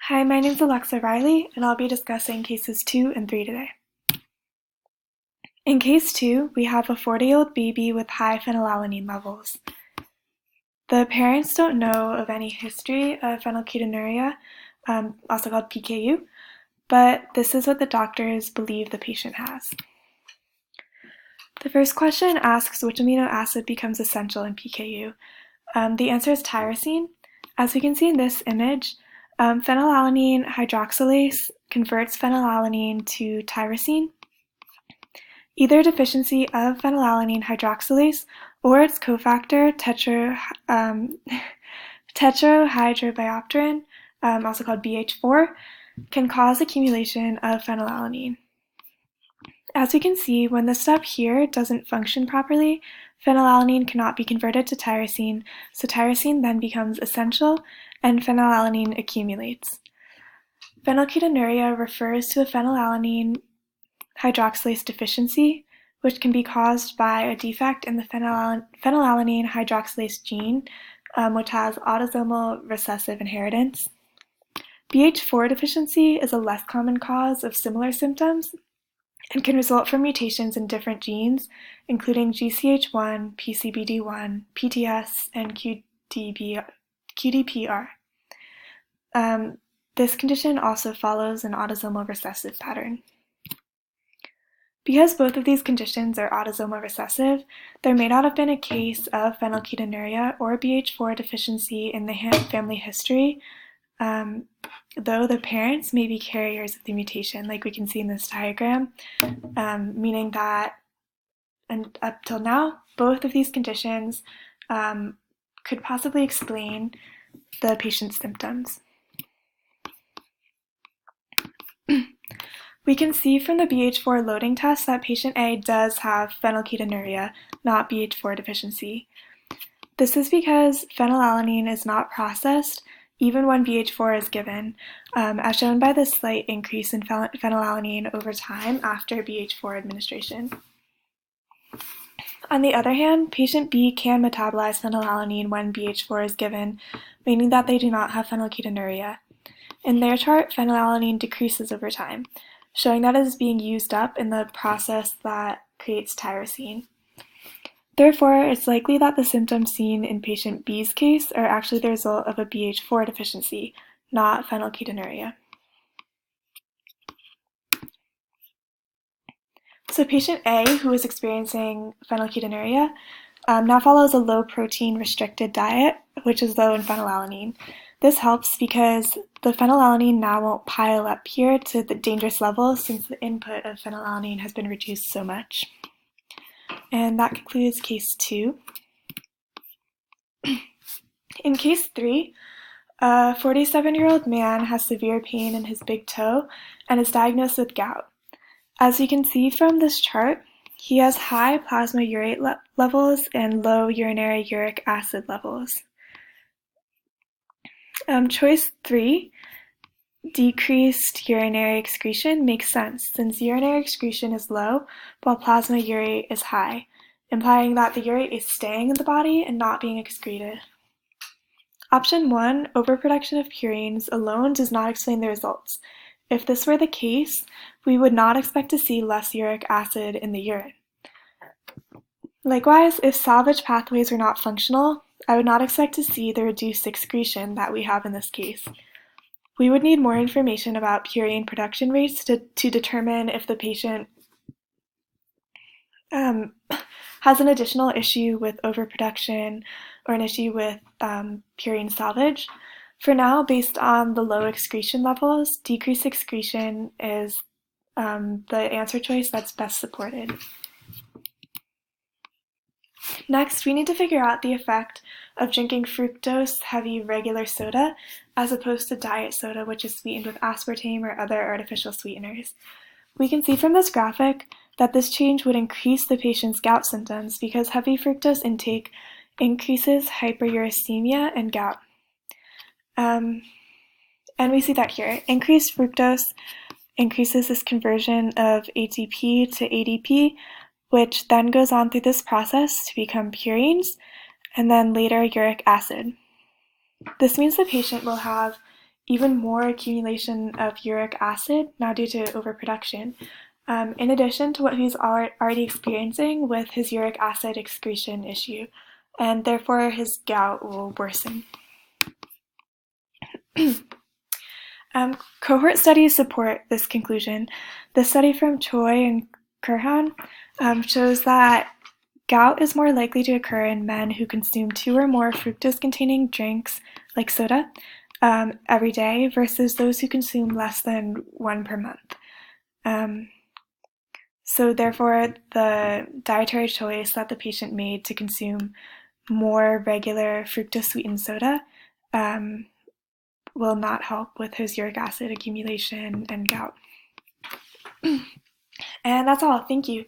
Hi, my name is Reilly, and I'll be discussing cases 2 and 3 today. In case 2, we have a 40-year-old baby with high phenylalanine levels. The parents don't know of any history of phenylketonuria, also called PKU, but this is what the doctors believe the patient has. The first question asks which amino acid becomes essential in PKU. The answer is tyrosine. As we can see in this image, phenylalanine hydroxylase converts phenylalanine to tyrosine. Either deficiency of phenylalanine hydroxylase or its cofactor tetrahydrobiopterin, also called BH4, can cause accumulation of phenylalanine. As we can see, when this step here doesn't function properly, phenylalanine cannot be converted to tyrosine, so tyrosine then becomes essential and phenylalanine accumulates. Phenylketonuria refers to a phenylalanine hydroxylase deficiency, which can be caused by a defect in the phenylalanine hydroxylase gene, which has autosomal recessive inheritance. BH4 deficiency is a less common cause of similar symptoms and can result from mutations in different genes, including GCH1, PCBD1, PTS, and QDPR. This condition also follows an autosomal recessive pattern. Because both of these conditions are autosomal recessive, there may not have been a case of phenylketonuria or BH4 deficiency in the family history, though the parents may be carriers of the mutation, like we can see in this diagram, meaning that and up till now, both of these conditions could possibly explain the patient's symptoms. We can see from the BH4 loading test that patient A does have phenylketonuria, not BH4 deficiency. This is because phenylalanine is not processed even when BH4 is given, as shown by the slight increase in phenylalanine over time after BH4 administration. On the other hand, patient B can metabolize phenylalanine when BH4 is given, meaning that they do not have phenylketonuria. In their chart, phenylalanine decreases over time, showing that it is being used up in the process that creates tyrosine. Therefore, it's likely that the symptoms seen in patient B's case are actually the result of a BH4 deficiency, not phenylketonuria. So patient A, who is experiencing phenylketonuria, now follows a low-protein restricted diet, which is low in phenylalanine. This helps because the phenylalanine now won't pile up here to the dangerous level since the input of phenylalanine has been reduced so much. And that concludes case 2. In case 3, a 47-year-old man has severe pain in his big toe and is diagnosed with gout. As you can see from this chart, he has high plasma urate levels and low urinary uric acid levels. Choice 3, decreased urinary excretion, makes sense since urinary excretion is low while plasma urate is high, implying that the urate is staying in the body and not being excreted. Option 1, overproduction of purines alone does not explain the results. If this were the case, we would not expect to see less uric acid in the urine. Likewise, if salvage pathways were not functional, I would not expect to see the reduced excretion that we have in this case. We would need more information about purine production rates to determine if the patient has an additional issue with overproduction or an issue with purine salvage. For now, based on the low excretion levels, decreased excretion is the answer choice that's best supported. Next, we need to figure out the effect of drinking fructose-heavy regular soda as opposed to diet soda, which is sweetened with aspartame or other artificial sweeteners. We can see from this graphic that this change would increase the patient's gout symptoms because heavy fructose intake increases hyperuricemia and gout. And we see that here. Increased fructose increases this conversion of ATP to ADP, which then goes on through this process to become purines, and then later uric acid. This means the patient will have even more accumulation of uric acid, now due to overproduction, in addition to what he's already experiencing with his uric acid excretion issue, and therefore his gout will worsen. Cohort studies support this conclusion. The study from Choi and Kurhan shows that gout is more likely to occur in men who consume 2 or more fructose-containing drinks, like soda, every day versus those who consume less than 1 per month. So therefore, the dietary choice that the patient made to consume more regular fructose-sweetened soda will not help with his uric acid accumulation and gout. And that's all. Thank you.